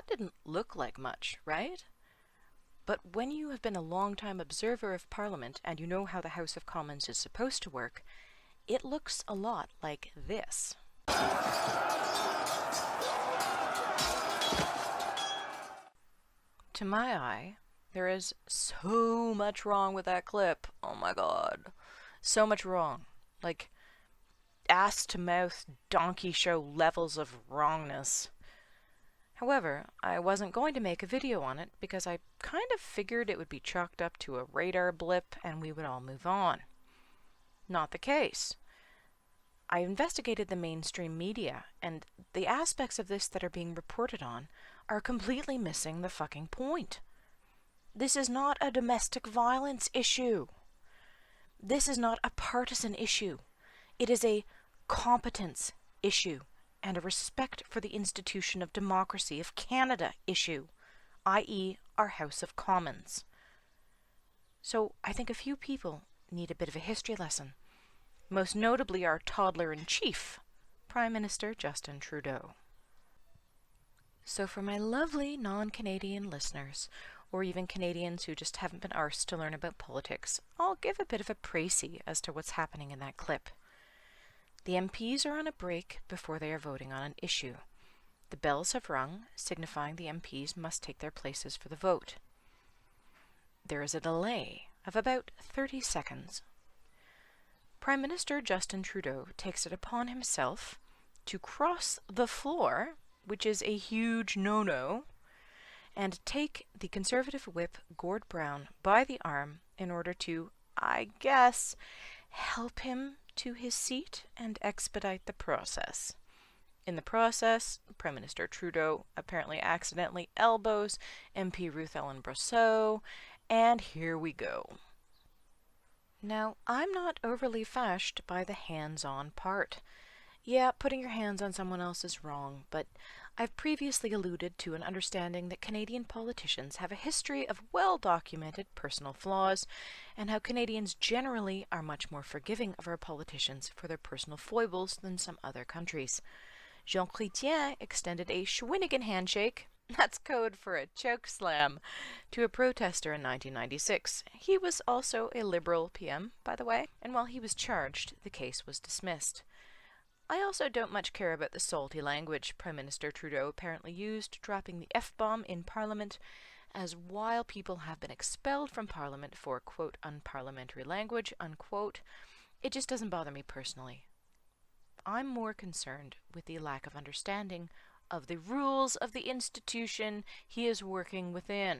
that didn't look like much, right? But when you have been a long-time observer of Parliament and you know how the House of Commons is supposed to work, it looks a lot like this. To my eye, there is so much wrong with that clip. Oh my god. So much wrong. Like, ass-to-mouth donkey show levels of wrongness. However, I wasn't going to make a video on it because I kind of figured it would be chalked up to a radar blip and we would all move on. Not the case. I investigated the mainstream media, and the aspects of this that are being reported on are completely missing the fucking point. This is not a domestic violence issue. This is not a partisan issue. It is a competence issue and a respect for the institution of democracy of Canada issue, i.e. our House of Commons. So I think a few people need a bit of a history lesson, most notably our toddler-in-chief, Prime Minister Justin Trudeau. So for my lovely non-Canadian listeners, or even Canadians who just haven't been arsed to learn about politics, I'll give a bit of a précis as to what's happening in that clip. The MPs are on a break before they are voting on an issue. The bells have rung, signifying the MPs must take their places for the vote. There is a delay of about 30 seconds. Prime Minister Justin Trudeau takes it upon himself to cross the floor, which is a huge no-no, and take the Conservative whip Gord Brown by the arm in order to, I guess, help him to his seat and expedite the process. In the process, Prime Minister Trudeau apparently accidentally elbows MP Ruth Ellen Brosseau, and here we go. Now, I'm not overly fashed by the hands-on part. Yeah, putting your hands on someone else is wrong, but I've previously alluded to an understanding that Canadian politicians have a history of well-documented personal flaws, and how Canadians generally are much more forgiving of our politicians for their personal foibles than some other countries. Jean Chrétien extended a Schwinnigan handshake, that's code for a choke slam, to a protester in 1996. He was also a Liberal PM, by the way, and while he was charged, the case was dismissed. I also don't much care about the salty language Prime Minister Trudeau apparently used, dropping the F-bomb in Parliament, as while people have been expelled from Parliament for, quote, unparliamentary language, unquote, it just doesn't bother me personally. I'm more concerned with the lack of understanding of the rules of the institution he is working within.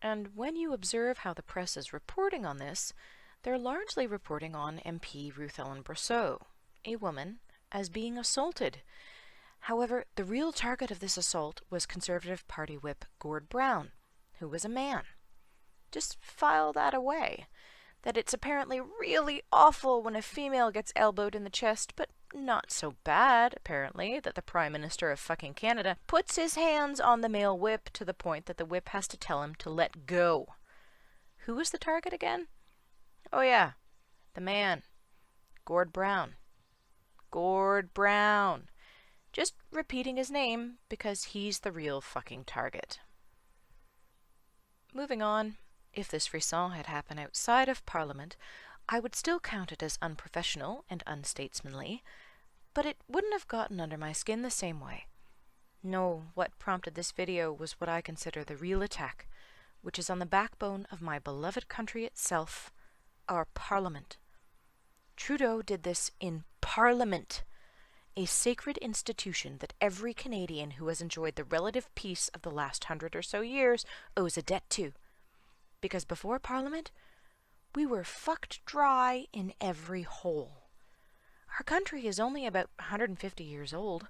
And when you observe how the press is reporting on this, they're largely reporting on MP Ruth Ellen Brosseau, a woman, as being assaulted. However, the real target of this assault was Conservative Party whip Gord Brown, who was a man. Just file that away. That it's apparently really awful when a female gets elbowed in the chest, but not so bad, apparently, that the Prime Minister of fucking Canada puts his hands on the male whip to the point that the whip has to tell him to let go. Who was the target again? Oh yeah, the man. Gord Brown. Gord Brown. Just repeating his name because he's the real fucking target. Moving on, if this frisson had happened outside of Parliament, I would still count it as unprofessional and unstatesmanly, but it wouldn't have gotten under my skin the same way. No, what prompted this video was what I consider the real attack, which is on the backbone of my beloved country itself, our Parliament. Trudeau did this in Parliament, a sacred institution that every Canadian who has enjoyed the relative peace of the last 100 or so years owes a debt to. Because before Parliament, we were fucked dry in every hole. Our country is only about 150 years old.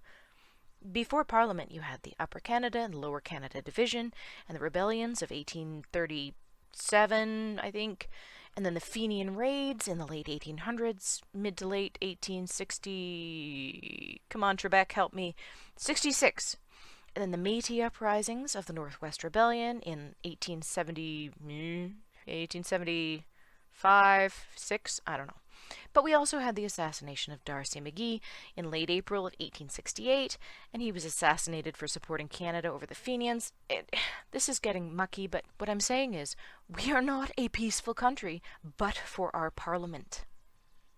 Before Parliament, you had the Upper Canada and Lower Canada Division, and the rebellions of 1837, I think, and then the Fenian raids in the late 1800s, mid to late 1860... Come on, Trebek, help me. 66. And then the Métis uprisings of the Northwest Rebellion in 1875, 6, I don't know. But we also had the assassination of D'Arcy McGee in late April of 1868, and he was assassinated for supporting Canada over the Fenians. This is getting mucky, but what I'm saying is, we are not a peaceful country, but for our parliament.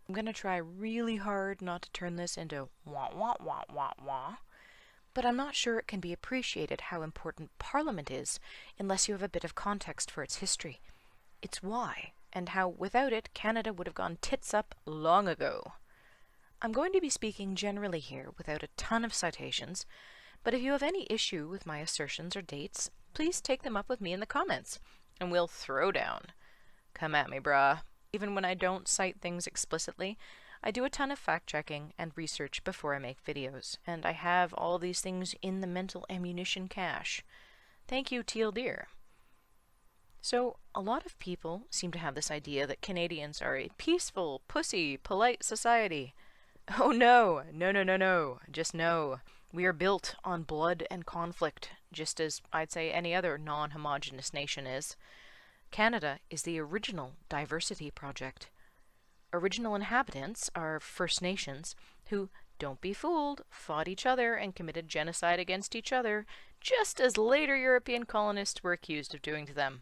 I'm going to try really hard not to turn this into wah wah wah wah wah, but I'm not sure it can be appreciated how important Parliament is unless you have a bit of context for its history. Its why, and how without it Canada would have gone tits up long ago. I'm going to be speaking generally here without a ton of citations, but if you have any issue with my assertions or dates, please take them up with me in the comments, and we'll throw down. Come at me, brah. Even when I don't cite things explicitly, I do a ton of fact-checking and research before I make videos, and I have all these things in the mental ammunition cache. Thank you, Teal Deer. So, a lot of people seem to have this idea that Canadians are a peaceful, pussy, polite society. Oh no, no, no, no, no, just no. We are built on blood and conflict, just as I'd say any other non-homogeneous nation is. Canada is the original diversity project. Original inhabitants are First Nations who, don't be fooled, fought each other and committed genocide against each other, just as later European colonists were accused of doing to them.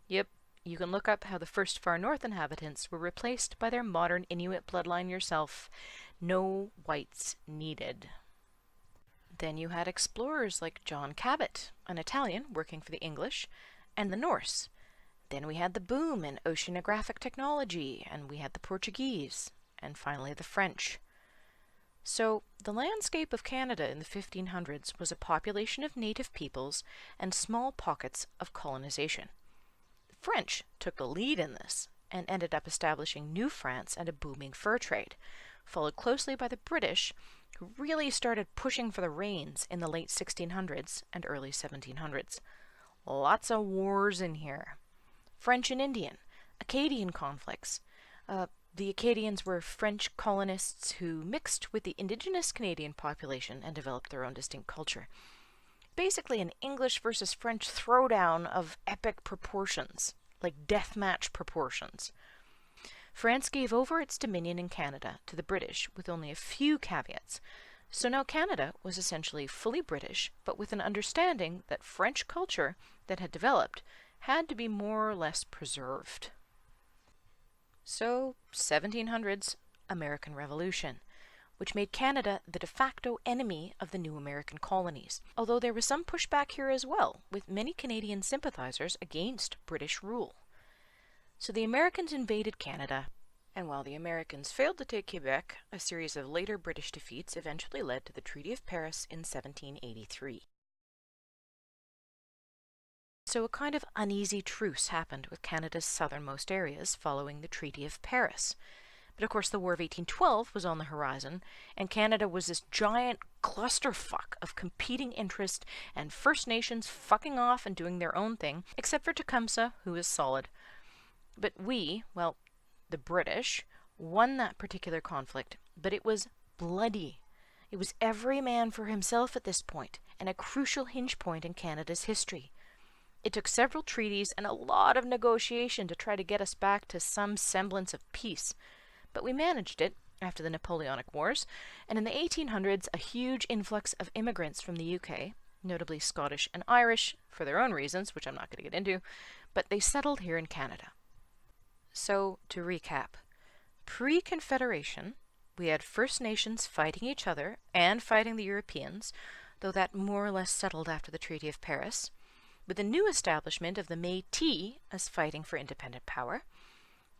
Yep, you can look up how the first Far North inhabitants were replaced by their modern Inuit bloodline yourself. No whites needed. Then you had explorers like John Cabot, an Italian working for the English, and the Norse. Then we had the boom in oceanographic technology, and we had the Portuguese, and finally the French. So, the landscape of Canada in the 1500s was a population of native peoples and small pockets of colonization. French took the lead in this and ended up establishing New France and a booming fur trade, followed closely by the British, who really started pushing for the reins in the late 1600s and early 1700s. Lots of wars in here. French and Indian, Acadian conflicts. The Acadians were French colonists who mixed with the indigenous Canadian population and developed their own distinct culture. Basically an English versus French throwdown of epic proportions, like deathmatch proportions. France gave over its dominion in Canada to the British with only a few caveats, so now Canada was essentially fully British, but with an understanding that French culture that had developed had to be more or less preserved. So, 1700s, American Revolution, which made Canada the de facto enemy of the new American colonies, although there was some pushback here as well, with many Canadian sympathizers against British rule. So the Americans invaded Canada, and while the Americans failed to take Quebec, a series of later British defeats eventually led to the Treaty of Paris in 1783. So a kind of uneasy truce happened with Canada's southernmost areas following the Treaty of Paris. But of course the War of 1812 was on the horizon, and Canada was this giant clusterfuck of competing interests and First Nations fucking off and doing their own thing, except for Tecumseh, who was solid. But we, well, the British, won that particular conflict, but it was bloody. It was every man for himself at this point, and a crucial hinge point in Canada's history. It took several treaties and a lot of negotiation to try to get us back to some semblance of peace. But we managed it after the Napoleonic Wars, and in the 1800s a huge influx of immigrants from the UK, notably Scottish and Irish, for their own reasons, which I'm not going to get into, but they settled here in Canada. So, to recap, pre-Confederation, we had First Nations fighting each other and fighting the Europeans, though that more or less settled after the Treaty of Paris, with the new establishment of the Métis as fighting for independent power.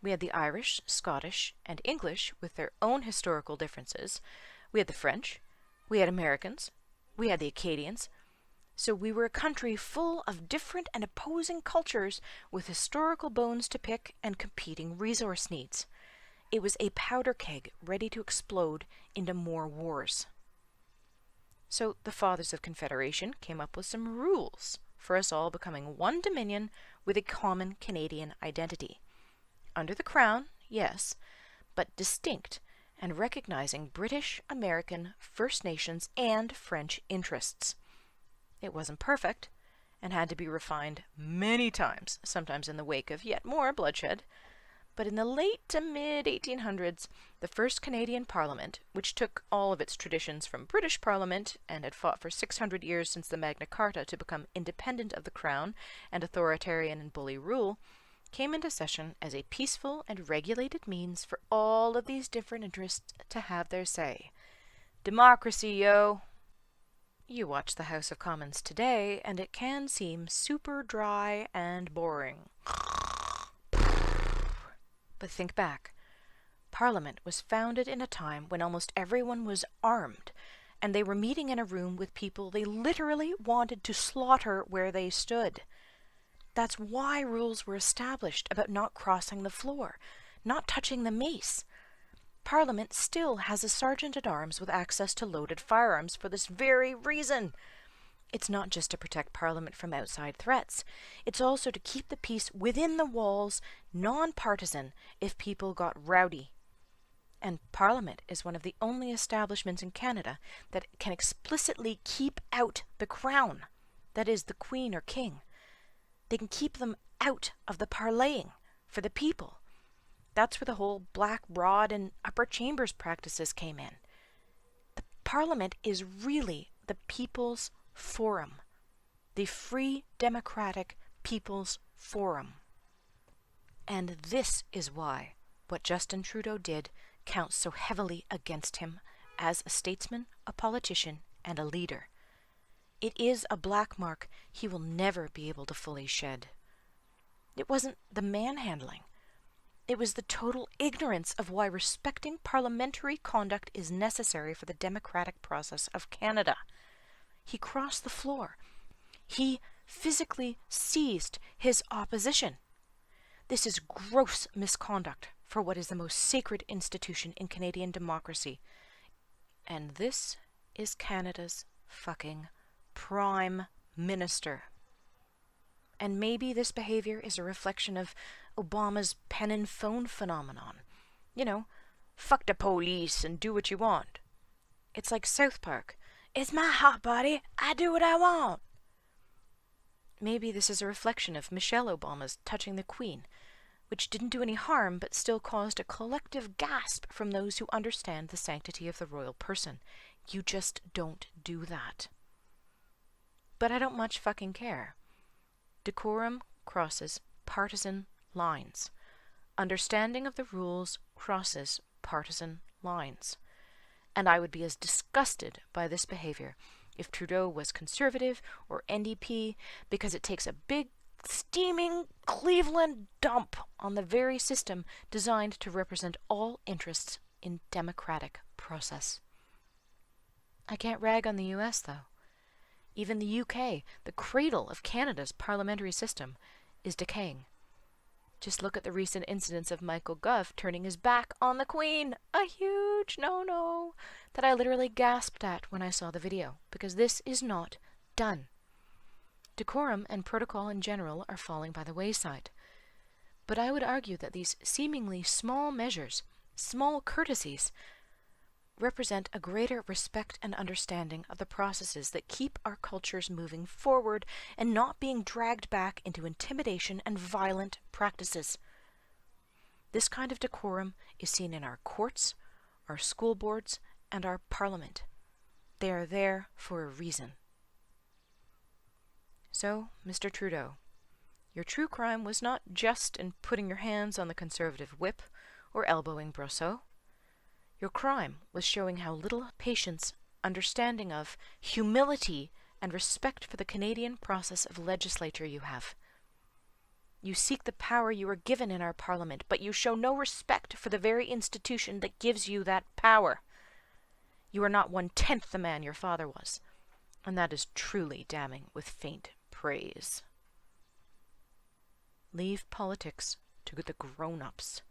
We had the Irish, Scottish, and English with their own historical differences. We had the French, we had Americans, we had the Acadians. So we were a country full of different and opposing cultures with historical bones to pick and competing resource needs. It was a powder keg ready to explode into more wars. So the Fathers of Confederation came up with some rules for us all becoming one dominion with a common Canadian identity. Under the Crown, yes, but distinct and recognizing British, American, First Nations, and French interests. It wasn't perfect, and had to be refined many times, sometimes in the wake of yet more bloodshed, But in the late to mid-1800s, the first Canadian Parliament, which took all of its traditions from British Parliament and had fought for 600 years since the Magna Carta to become independent of the Crown and authoritarian and bully rule, came into session as a peaceful and regulated means for all of these different interests to have their say. Democracy, yo! You watch the House of Commons today, and it can seem super dry and boring. But think back. Parliament was founded in a time when almost everyone was armed, and they were meeting in a room with people they literally wanted to slaughter where they stood. That's why rules were established about not crossing the floor, not touching the mace. Parliament still has a sergeant-at-arms with access to loaded firearms for this very reason. It's not just to protect Parliament from outside threats. It's also to keep the peace within the walls, non-partisan, if people got rowdy. And Parliament is one of the only establishments in Canada that can explicitly keep out the Crown, that is, the Queen or King. They can keep them out of the parlaying for the people. That's where the whole Black Rod and Upper Chambers practices came in. The Parliament is really the people's forum, the free democratic people's forum. And this is why what Justin Trudeau did counts so heavily against him as a statesman, a politician, and a leader. It is a black mark he will never be able to fully shed. It wasn't the manhandling. It was the total ignorance of why respecting parliamentary conduct is necessary for the democratic process of Canada. He crossed the floor. He physically seized his opposition. This is gross misconduct for what is the most sacred institution in Canadian democracy. And this is Canada's fucking Prime Minister. And maybe this behavior is a reflection of Obama's pen and phone phenomenon. You know, fuck the police and do what you want. It's like South Park. It's my hot body. I do what I want. Maybe this is a reflection of Michelle Obama's touching the Queen, which didn't do any harm but still caused a collective gasp from those who understand the sanctity of the royal person. You just don't do that. But I don't much fucking care. Decorum crosses partisan lines. Understanding of the rules crosses partisan lines. And I would be as disgusted by this behavior if Trudeau was Conservative or NDP, because it takes a big, steaming Cleveland dump on the very system designed to represent all interests in democratic process. I can't rag on the US, though. Even the UK, the cradle of Canada's parliamentary system, is decaying. Just look at the recent incidents of Michael Gove turning his back on the Queen. A huge no-no that I literally gasped at when I saw the video, because this is not done. Decorum and protocol in general are falling by the wayside. But I would argue that these seemingly small measures, small courtesies, represent a greater respect and understanding of the processes that keep our cultures moving forward and not being dragged back into intimidation and violent practices. This kind of decorum is seen in our courts, our school boards, and our parliament. They are there for a reason. So, Mr. Trudeau, your true crime was not just in putting your hands on the Conservative whip or elbowing Brosseau. Your crime was showing how little patience, understanding of, humility, and respect for the Canadian process of legislature you have. You seek the power you are given in our Parliament, but you show no respect for the very institution that gives you that power. You are not 1/10 the man your father was, and that is truly damning with faint praise. Leave politics to the grown-ups.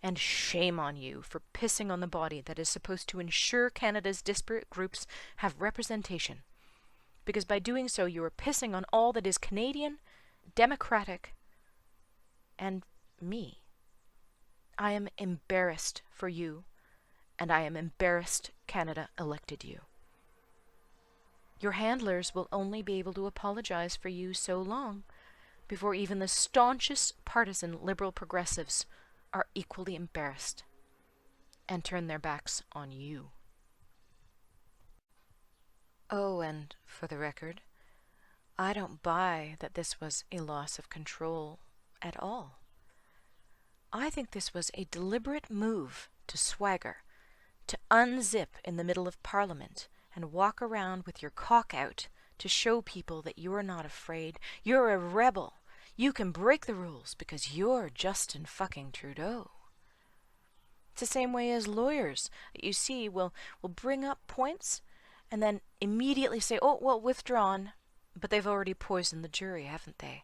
And shame on you for pissing on the body that is supposed to ensure Canada's disparate groups have representation. Because by doing so, you are pissing on all that is Canadian, democratic, and me. I am embarrassed for you, and I am embarrassed Canada elected you. Your handlers will only be able to apologize for you so long before even the staunchest partisan Liberal progressives are equally embarrassed and turn their backs on you. Oh, and for the record, I don't buy that this was a loss of control at all. I think this was a deliberate move to swagger, to unzip in the middle of Parliament and walk around with your cock out to show people that you're not afraid. You're a rebel. You can break the rules because you're Justin fucking Trudeau. It's the same way as lawyers that you see will bring up points and then immediately say, oh, well, withdrawn. But they've already poisoned the jury, haven't they?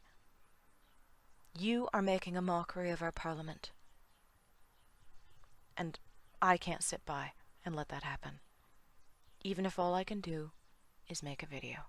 You are making a mockery of our Parliament. And I can't sit by and let that happen, even if all I can do is make a video.